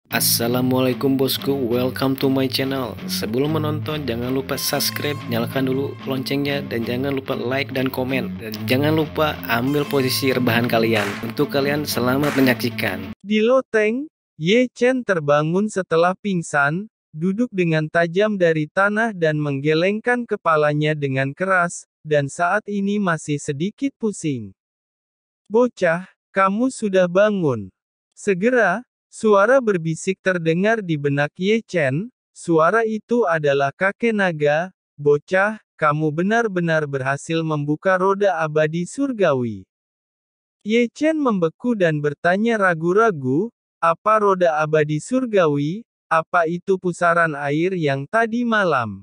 Assalamualaikum bosku, welcome to my channel. Sebelum menonton jangan lupa subscribe, nyalakan dulu loncengnya, dan jangan lupa like dan komen. Dan jangan lupa ambil posisi rebahan kalian. Untuk kalian selamat menyaksikan. Di loteng, Ye Chen terbangun setelah pingsan, duduk dengan tajam dari tanah dan menggelengkan kepalanya dengan keras, dan saat ini masih sedikit pusing. "Bocah, kamu sudah bangun." Segera, suara berbisik terdengar di benak Ye Chen. Suara itu adalah kakek naga. "Bocah, kamu benar-benar berhasil membuka roda abadi surgawi." Ye Chen membeku dan bertanya ragu-ragu, "Apa roda abadi surgawi? Apa itu pusaran air yang tadi malam?"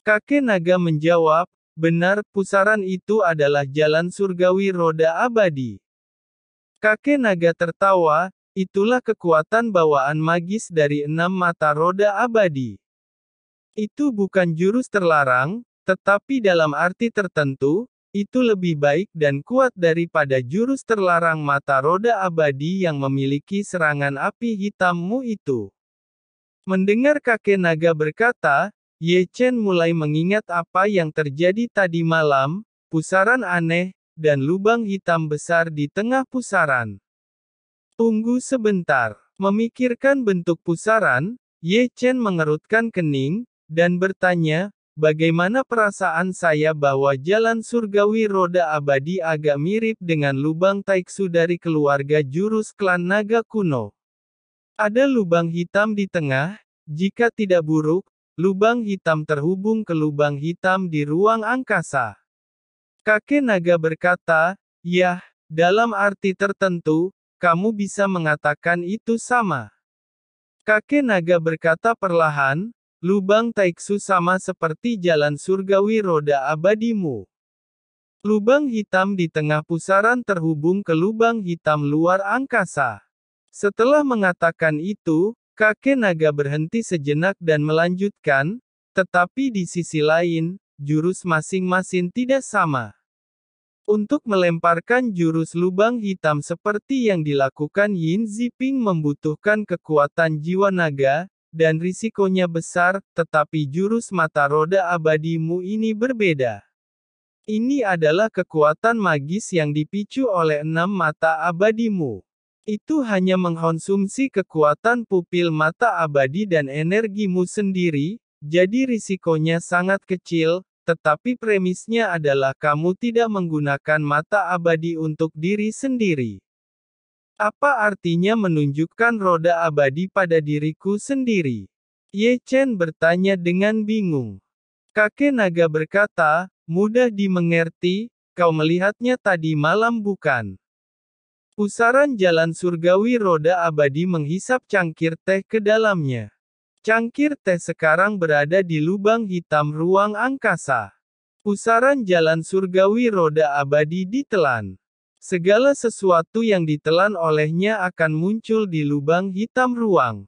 Kakek naga menjawab, "Benar, pusaran itu adalah jalan surgawi roda abadi." Kakek naga tertawa, "Itulah kekuatan bawaan magis dari 6 mata roda abadi. Itu bukan jurus terlarang, tetapi dalam arti tertentu, itu lebih baik dan kuat daripada jurus terlarang mata roda abadi yang memiliki serangan api hitammu itu." Mendengar kakek naga berkata, Ye Chen mulai mengingat apa yang terjadi tadi malam, pusaran aneh, dan lubang hitam besar di tengah pusaran. "Tunggu sebentar." Memikirkan bentuk pusaran, Ye Chen mengerutkan kening, dan bertanya, "Bagaimana perasaan saya bahwa jalan surgawi roda abadi agak mirip dengan lubang taiksu dari keluarga jurus klan naga kuno? Ada lubang hitam di tengah, jika tidak buruk, lubang hitam terhubung ke lubang hitam di ruang angkasa." Kakek naga berkata, "Yah, dalam arti tertentu, kamu bisa mengatakan itu sama." Kakek naga berkata perlahan, "Lubang taiksu sama seperti jalan surgawi roda abadimu. Lubang hitam di tengah pusaran terhubung ke lubang hitam luar angkasa." Setelah mengatakan itu, kakek naga berhenti sejenak dan melanjutkan, "Tetapi di sisi lain, jurus masing-masing tidak sama. Untuk melemparkan jurus lubang hitam seperti yang dilakukan Yin Ziping membutuhkan kekuatan jiwa naga, dan risikonya besar, tetapi jurus mata roda abadimu ini berbeda. Ini adalah kekuatan magis yang dipicu oleh 6 mata abadimu. Itu hanya mengkonsumsi kekuatan pupil mata abadi dan energimu sendiri, jadi risikonya sangat kecil, tetapi premisnya adalah kamu tidak menggunakan mata abadi untuk diri sendiri." "Apa artinya menunjukkan roda abadi pada diriku sendiri?" Ye Chen bertanya dengan bingung. Kakek naga berkata, "Mudah dimengerti, kau melihatnya tadi malam bukan? Pusaran jalan surgawi roda abadi menghisap cangkir teh ke dalamnya. Cangkir teh sekarang berada di lubang hitam ruang angkasa. Pusaran jalan surgawi roda abadi ditelan. Segala sesuatu yang ditelan olehnya akan muncul di lubang hitam ruang."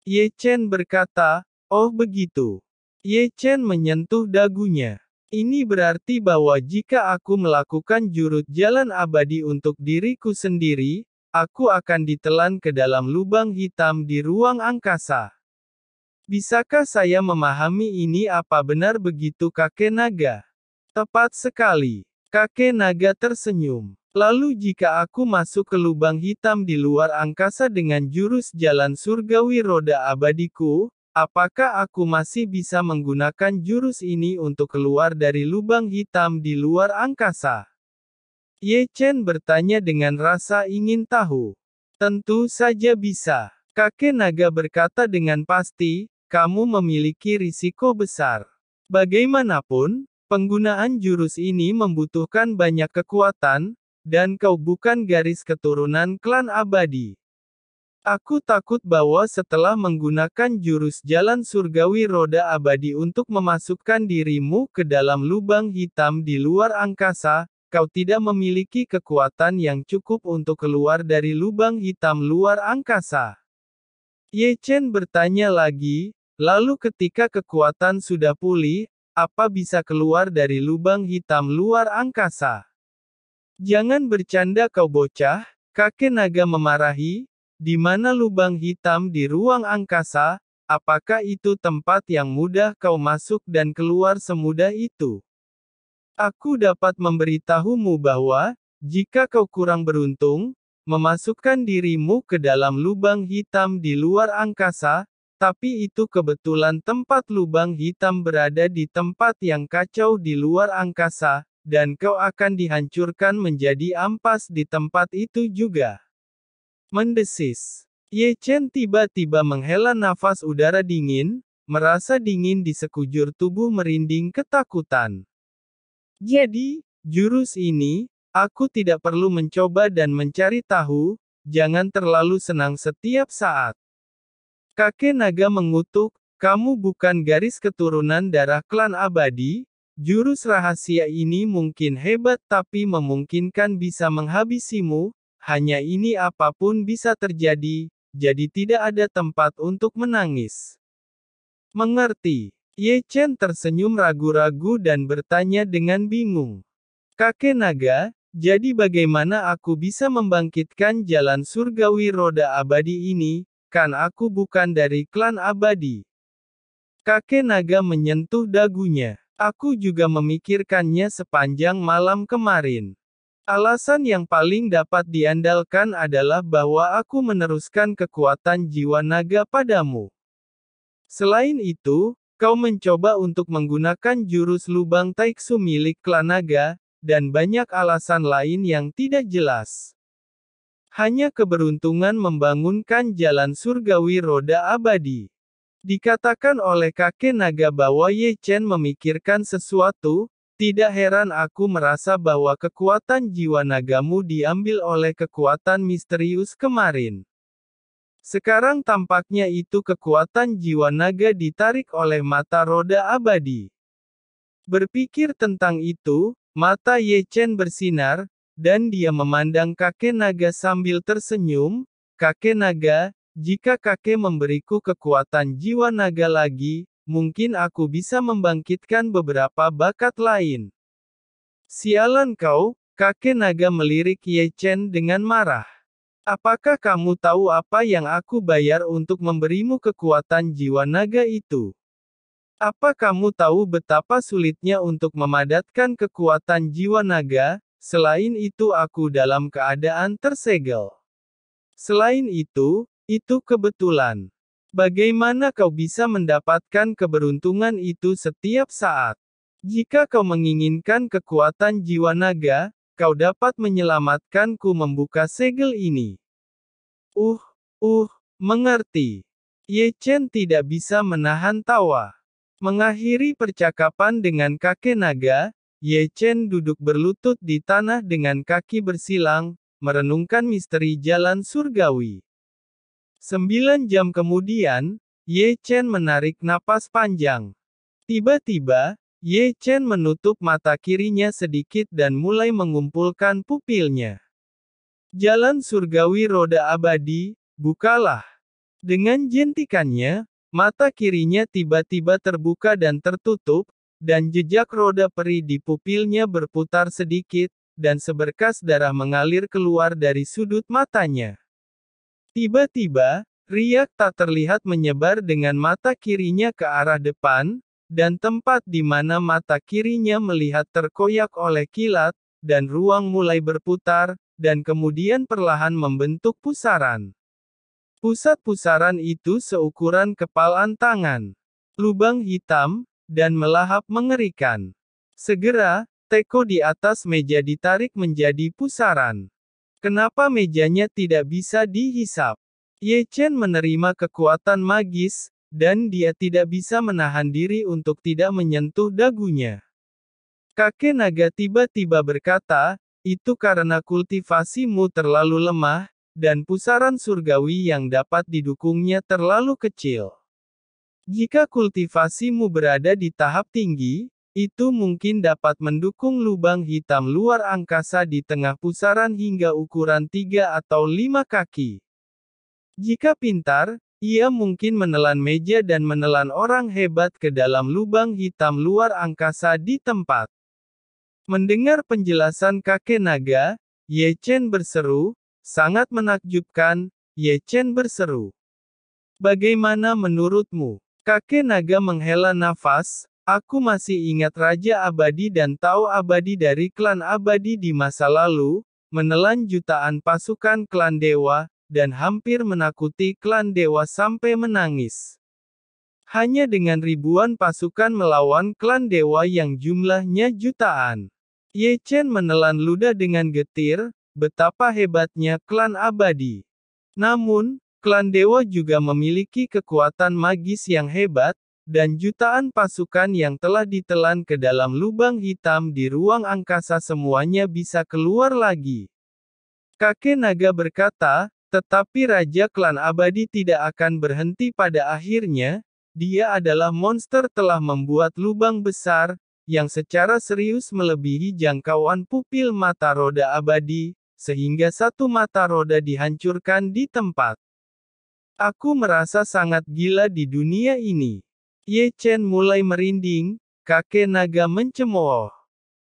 Ye Chen berkata, "Oh begitu." Ye Chen menyentuh dagunya. "Ini berarti bahwa jika aku melakukan jurus jalan abadi untuk diriku sendiri, aku akan ditelan ke dalam lubang hitam di ruang angkasa. Bisakah saya memahami ini? Apa benar begitu kakek naga?" "Tepat sekali." Kakek naga tersenyum. "Lalu jika aku masuk ke lubang hitam di luar angkasa dengan jurus jalan surgawi roda abadiku, apakah aku masih bisa menggunakan jurus ini untuk keluar dari lubang hitam di luar angkasa?" Ye Chen bertanya dengan rasa ingin tahu. "Tentu saja bisa." Kakek naga berkata dengan pasti, "Kamu memiliki risiko besar. Bagaimanapun, penggunaan jurus ini membutuhkan banyak kekuatan, dan kau bukan garis keturunan klan abadi. Aku takut bahwa setelah menggunakan jurus jalan surgawi roda abadi untuk memasukkan dirimu ke dalam lubang hitam di luar angkasa, kau tidak memiliki kekuatan yang cukup untuk keluar dari lubang hitam luar angkasa." Ye Chen bertanya lagi, "Lalu ketika kekuatan sudah pulih, apa bisa keluar dari lubang hitam luar angkasa?" "Jangan bercanda kau bocah," kakek naga memarahi, di mana lubang hitam di ruang angkasa? Apakah itu tempat yang mudah kau masuk dan keluar semudah itu? Aku dapat memberitahumu bahwa, jika kau kurang beruntung, memasukkan dirimu ke dalam lubang hitam di luar angkasa, tapi itu kebetulan tempat lubang hitam berada di tempat yang kacau di luar angkasa, dan kau akan dihancurkan menjadi ampas di tempat itu juga. Mendesis. Ye Chen tiba-tiba menghela nafas udara dingin, merasa dingin di sekujur tubuh merinding ketakutan. Jadi, jurus ini, aku tidak perlu mencoba dan mencari tahu, jangan terlalu senang setiap saat. Kakek naga mengutuk, kamu bukan garis keturunan darah klan abadi, jurus rahasia ini mungkin hebat tapi memungkinkan bisa menghabisimu, hanya ini apapun bisa terjadi, jadi tidak ada tempat untuk menangis. Mengerti. Ye Chen tersenyum ragu-ragu dan bertanya dengan bingung. Kakek naga, jadi bagaimana aku bisa membangkitkan jalan surgawi roda abadi ini, kan aku bukan dari klan abadi. Kakek naga menyentuh dagunya. Aku juga memikirkannya sepanjang malam kemarin. Alasan yang paling dapat diandalkan adalah bahwa aku meneruskan kekuatan jiwa naga padamu. Selain itu, kau mencoba untuk menggunakan jurus lubang taiksu milik klan naga, dan banyak alasan lain yang tidak jelas. Hanya keberuntungan membangunkan jalan surgawi roda abadi. Dikatakan oleh kakek naga bahwa Ye Chen memikirkan sesuatu. Tidak heran aku merasa bahwa kekuatan jiwa nagamu diambil oleh kekuatan misterius kemarin. Sekarang tampaknya itu kekuatan jiwa naga ditarik oleh mata roda abadi. Berpikir tentang itu, mata Ye Chen bersinar, dan dia memandang kakek naga sambil tersenyum. Kakek naga, jika kakek memberiku kekuatan jiwa naga lagi, mungkin aku bisa membangkitkan beberapa bakat lain. Sialan kau, kakek naga melirik Ye Chen dengan marah. Apakah kamu tahu apa yang aku bayar untuk memberimu kekuatan jiwa naga itu? Apa kamu tahu betapa sulitnya untuk memadatkan kekuatan jiwa naga? Selain itu aku dalam keadaan tersegel. Selain itu kebetulan. Bagaimana kau bisa mendapatkan keberuntungan itu setiap saat? Jika kau menginginkan kekuatan jiwa naga, kau dapat menyelamatkanku membuka segel ini. Mengerti. Ye Chen tidak bisa menahan tawa. Mengakhiri percakapan dengan kakek naga, Ye Chen duduk berlutut di tanah dengan kaki bersilang, merenungkan misteri jalan surgawi. 9 jam kemudian, Ye Chen menarik napas panjang. Tiba-tiba, Ye Chen menutup mata kirinya sedikit dan mulai mengumpulkan pupilnya. Jalan surgawi roda abadi, bukalah. Dengan jentikannya, mata kirinya tiba-tiba terbuka dan tertutup, dan jejak roda peri di pupilnya berputar sedikit, dan seberkas darah mengalir keluar dari sudut matanya. Tiba-tiba, riak tak terlihat menyebar dengan mata kirinya ke arah depan, dan tempat di mana mata kirinya melihat terkoyak oleh kilat, dan ruang mulai berputar, dan kemudian perlahan membentuk pusaran. Pusat pusaran itu seukuran kepalan tangan. Lubang hitam, dan melahap mengerikan. Segera, teko di atas meja ditarik menjadi pusaran. Kenapa mejanya tidak bisa dihisap? Ye Chen menerima kekuatan magis, dan dia tidak bisa menahan diri untuk tidak menyentuh dagunya. Kakek naga tiba-tiba berkata, itu karena kultivasimu terlalu lemah, dan pusaran surgawi yang dapat didukungnya terlalu kecil. Jika kultivasimu berada di tahap tinggi, itu mungkin dapat mendukung lubang hitam luar angkasa di tengah pusaran hingga ukuran 3 atau 5 kaki. Jika pintar, ia mungkin menelan meja dan menelan orang hebat ke dalam lubang hitam luar angkasa di tempat. Mendengar penjelasan kakek naga, Ye Chen berseru, sangat menakjubkan, Ye Chen berseru. Bagaimana menurutmu? Kakek naga menghela nafas, aku masih ingat Raja Abadi dan Tao Abadi dari klan Abadi di masa lalu, menelan jutaan pasukan klan dewa, dan hampir menakuti klan dewa sampai menangis. Hanya dengan ribuan pasukan melawan klan dewa yang jumlahnya jutaan. Ye Chen menelan ludah dengan getir, betapa hebatnya klan Abadi. Namun, klan dewa juga memiliki kekuatan magis yang hebat, dan jutaan pasukan yang telah ditelan ke dalam lubang hitam di ruang angkasa semuanya bisa keluar lagi. Kakek naga berkata, tetapi Raja Klan Abadi tidak akan berhenti pada akhirnya, dia adalah monster telah membuat lubang besar, yang secara serius melebihi jangkauan pupil mata roda abadi, sehingga satu mata roda dihancurkan di tempat. Aku merasa sangat gila di dunia ini. Ye Chen mulai merinding, kakek naga mencemooh.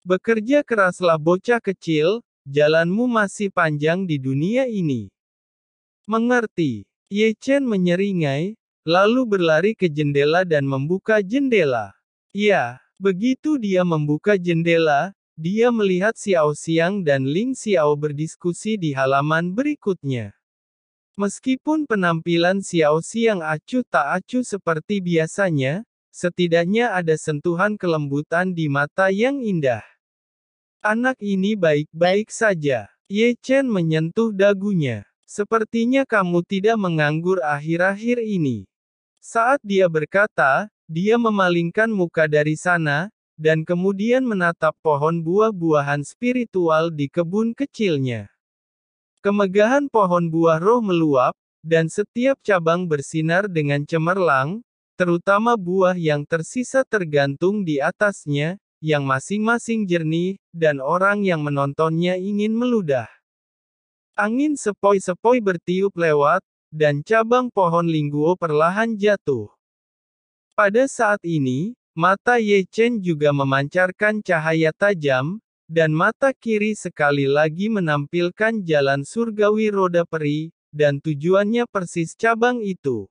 Bekerja keraslah bocah kecil, jalanmu masih panjang di dunia ini. Mengerti? Ye Chen menyeringai, lalu berlari ke jendela dan membuka jendela. Ya, begitu dia membuka jendela, dia melihat Xiao Xiang dan Ling Xiao berdiskusi di halaman berikutnya. Meskipun penampilan Xiao Xiang acuh tak acuh seperti biasanya, setidaknya ada sentuhan kelembutan di mata yang indah. Anak ini baik-baik saja. Ye Chen menyentuh dagunya. Sepertinya kamu tidak menganggur akhir-akhir ini. Saat dia berkata, dia memalingkan muka dari sana, dan kemudian menatap pohon buah-buahan spiritual di kebun kecilnya. Kemegahan pohon buah roh meluap, dan setiap cabang bersinar dengan cemerlang, terutama buah yang tersisa tergantung di atasnya, yang masing-masing jernih, dan orang yang menontonnya ingin meludah. Angin sepoi-sepoi bertiup lewat, dan cabang pohon lingguo perlahan jatuh. Pada saat ini, mata Ye Chen juga memancarkan cahaya tajam, dan mata kiri sekali lagi menampilkan jalan surgawi roda peri, dan tujuannya persis cabang itu.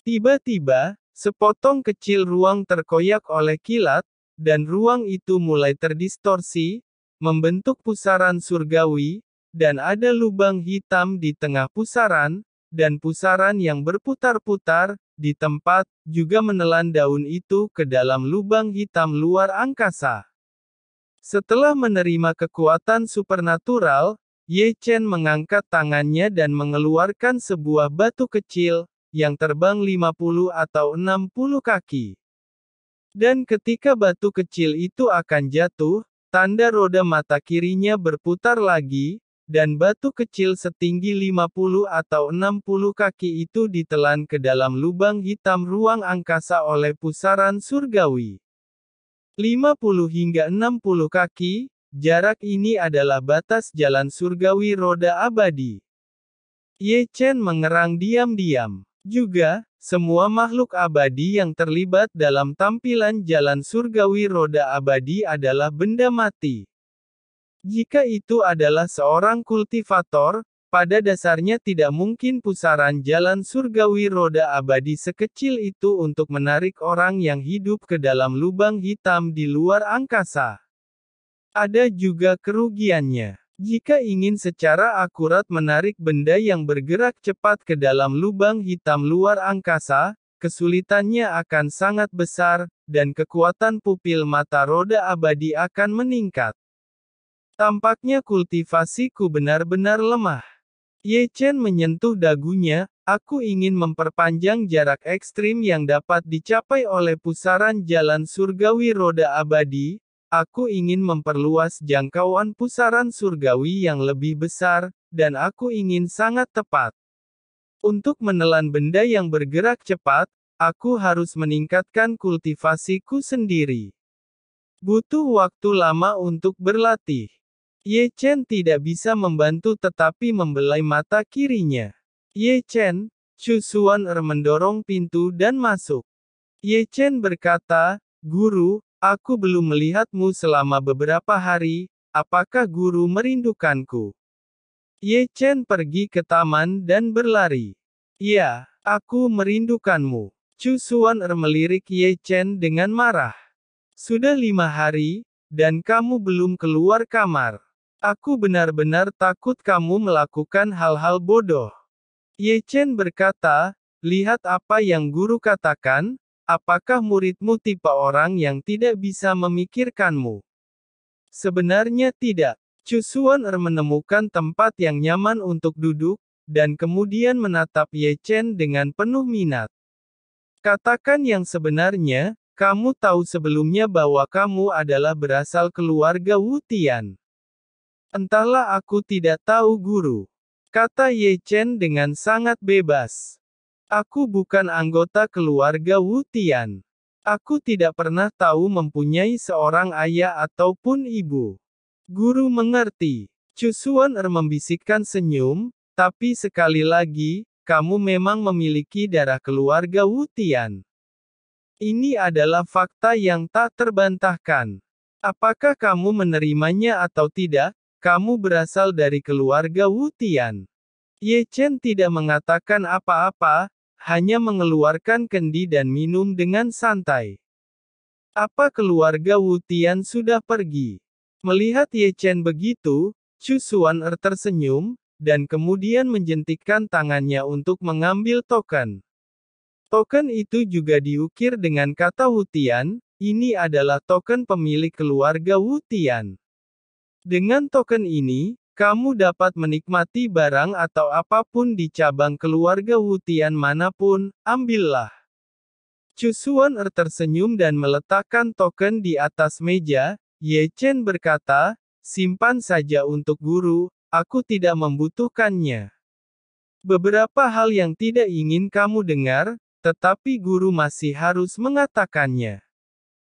Tiba-tiba, sepotong kecil ruang terkoyak oleh kilat, dan ruang itu mulai terdistorsi, membentuk pusaran surgawi, dan ada lubang hitam di tengah pusaran, dan pusaran yang berputar-putar, di tempat, juga menelan daun itu ke dalam lubang hitam luar angkasa. Setelah menerima kekuatan supernatural, Ye Chen mengangkat tangannya dan mengeluarkan sebuah batu kecil, yang terbang 50 atau 60 kaki. Dan ketika batu kecil itu akan jatuh, tanda roda mata kirinya berputar lagi, dan batu kecil setinggi 50 atau 60 kaki itu ditelan ke dalam lubang hitam ruang angkasa oleh pusaran surgawi. 50 hingga 60 kaki, jarak ini adalah batas jalan surgawi roda abadi. Ye Chen mengerang diam-diam. Juga, semua makhluk abadi yang terlibat dalam tampilan jalan surgawi roda abadi adalah benda mati. Jika itu adalah seorang kultivator, pada dasarnya tidak mungkin pusaran jalan surgawi roda abadi sekecil itu untuk menarik orang yang hidup ke dalam lubang hitam di luar angkasa. Ada juga kerugiannya. Jika ingin secara akurat menarik benda yang bergerak cepat ke dalam lubang hitam luar angkasa, kesulitannya akan sangat besar, dan kekuatan pupil mata roda abadi akan meningkat. Tampaknya kultivasiku benar-benar lemah. Ye Chen menyentuh dagunya, aku ingin memperpanjang jarak ekstrim yang dapat dicapai oleh pusaran jalan surgawi roda abadi, aku ingin memperluas jangkauan pusaran surgawi yang lebih besar, dan aku ingin sangat tepat. Untuk menelan benda yang bergerak cepat, aku harus meningkatkan kultivasiku sendiri. Butuh waktu lama untuk berlatih. Ye Chen tidak bisa membantu tetapi membelai mata kirinya. Ye Chen, Chu Xuan mendorong pintu dan masuk. Ye Chen berkata, Guru, aku belum melihatmu selama beberapa hari, apakah guru merindukanku? Ye Chen pergi ke taman dan berlari. Ya, aku merindukanmu. Chu Xuan'er melirik Ye Chen dengan marah. Sudah 5 hari, dan kamu belum keluar kamar. Aku benar-benar takut kamu melakukan hal-hal bodoh. Ye Chen berkata, lihat apa yang guru katakan, apakah muridmu tipe orang yang tidak bisa memikirkanmu? Sebenarnya tidak. Chu Xuan'er menemukan tempat yang nyaman untuk duduk, dan kemudian menatap Ye Chen dengan penuh minat. Katakan yang sebenarnya, kamu tahu sebelumnya bahwa kamu adalah berasal keluarga Wu Tian. Entahlah, aku tidak tahu guru. Kata Ye Chen dengan sangat bebas. Aku bukan anggota keluarga Wu Tian. Aku tidak pernah tahu mempunyai seorang ayah ataupun ibu. Guru mengerti. Chu Xuan'er membisikkan senyum, tapi sekali lagi, kamu memang memiliki darah keluarga Wu Tian. Ini adalah fakta yang tak terbantahkan. Apakah kamu menerimanya atau tidak, kamu berasal dari keluarga Wu Tian. Ye Chen tidak mengatakan apa-apa, hanya mengeluarkan kendi dan minum dengan santai. Apa keluarga Wu Tian sudah pergi? Melihat Ye Chen begitu, Chu Xuan'er tersenyum, dan kemudian menjentikkan tangannya untuk mengambil token. Token itu juga diukir dengan kata Wu Tian, ini adalah token pemilik keluarga Wu Tian. Dengan token ini, kamu dapat menikmati barang atau apapun di cabang keluarga Wu Tian manapun, ambillah. Chu Xuan'er tersenyum dan meletakkan token di atas meja. Ye Chen berkata, simpan saja untuk guru, aku tidak membutuhkannya. Beberapa hal yang tidak ingin kamu dengar, tetapi guru masih harus mengatakannya.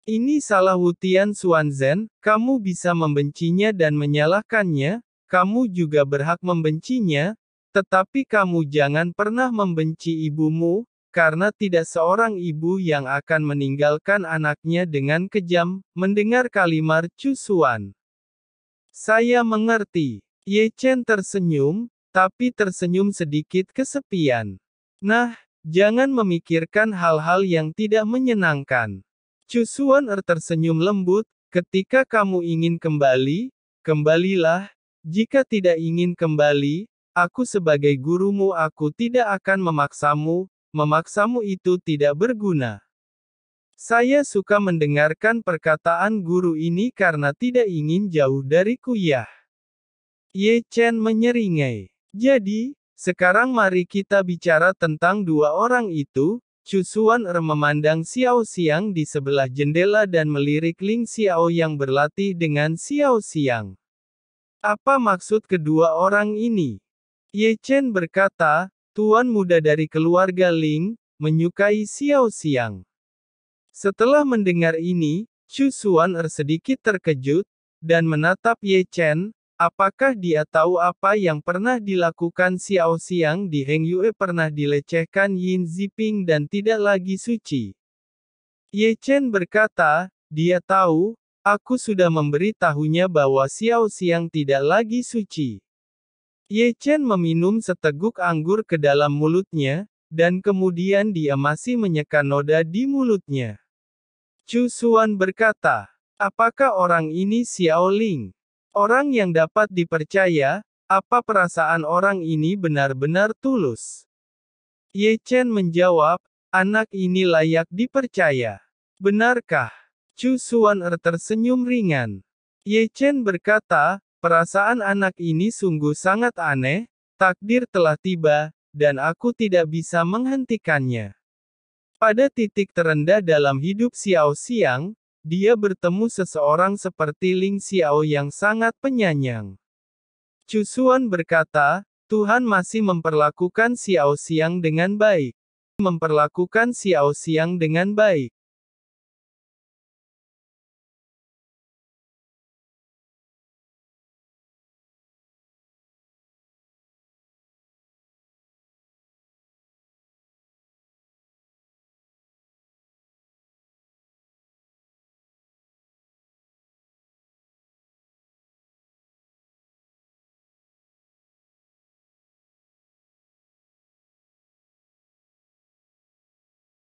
Ini salah Wu Tian Xuanzhen, kamu bisa membencinya dan menyalahkannya, kamu juga berhak membencinya, tetapi kamu jangan pernah membenci ibumu, karena tidak seorang ibu yang akan meninggalkan anaknya dengan kejam. Mendengar kalimat Chu Xuan. Saya mengerti. Ye Chen tersenyum, tapi tersenyum sedikit kesepian. Nah, jangan memikirkan hal-hal yang tidak menyenangkan. Chu Xuan'er tersenyum lembut, ketika kamu ingin kembali, kembalilah. Jika tidak ingin kembali, aku sebagai gurumu aku tidak akan memaksamu. Memaksamu itu tidak berguna. Saya suka mendengarkan perkataan guru ini karena tidak ingin jauh dari kuyah. Ye Chen menyeringai. Jadi, sekarang mari kita bicara tentang dua orang itu. Chu Xuan'er memandang Xiao Xiang di sebelah jendela dan melirik Ling Xiao yang berlatih dengan Xiao Xiang. Apa maksud kedua orang ini? Ye Chen berkata, Tuan muda dari keluarga Ling, menyukai Xiao Xiang. Setelah mendengar ini, Chu Xuan'er sedikit terkejut, dan menatap Ye Chen, apakah dia tahu apa yang pernah dilakukan Xiao Xiang di Heng Yue pernah dilecehkan Yin Ziping dan tidak lagi suci. Ye Chen berkata, dia tahu, aku sudah memberitahunya bahwa Xiao Xiang tidak lagi suci. Ye Chen meminum seteguk anggur ke dalam mulutnya, dan kemudian dia masih menyeka noda di mulutnya. Chu Xuan berkata, apakah orang ini Xiao Ling? Orang yang dapat dipercaya, apa perasaan orang ini benar-benar tulus? Ye Chen menjawab, anak ini layak dipercaya. Benarkah? Chu Xuan'er tersenyum ringan. Ye Chen berkata, perasaan anak ini sungguh sangat aneh, takdir telah tiba, dan aku tidak bisa menghentikannya. Pada titik terendah dalam hidup Xiao Xiang, dia bertemu seseorang seperti Ling Xiao yang sangat penyayang. Chu Xuan berkata, Tuhan masih memperlakukan Xiao Xiang dengan baik. Memperlakukan Xiao Xiang dengan baik.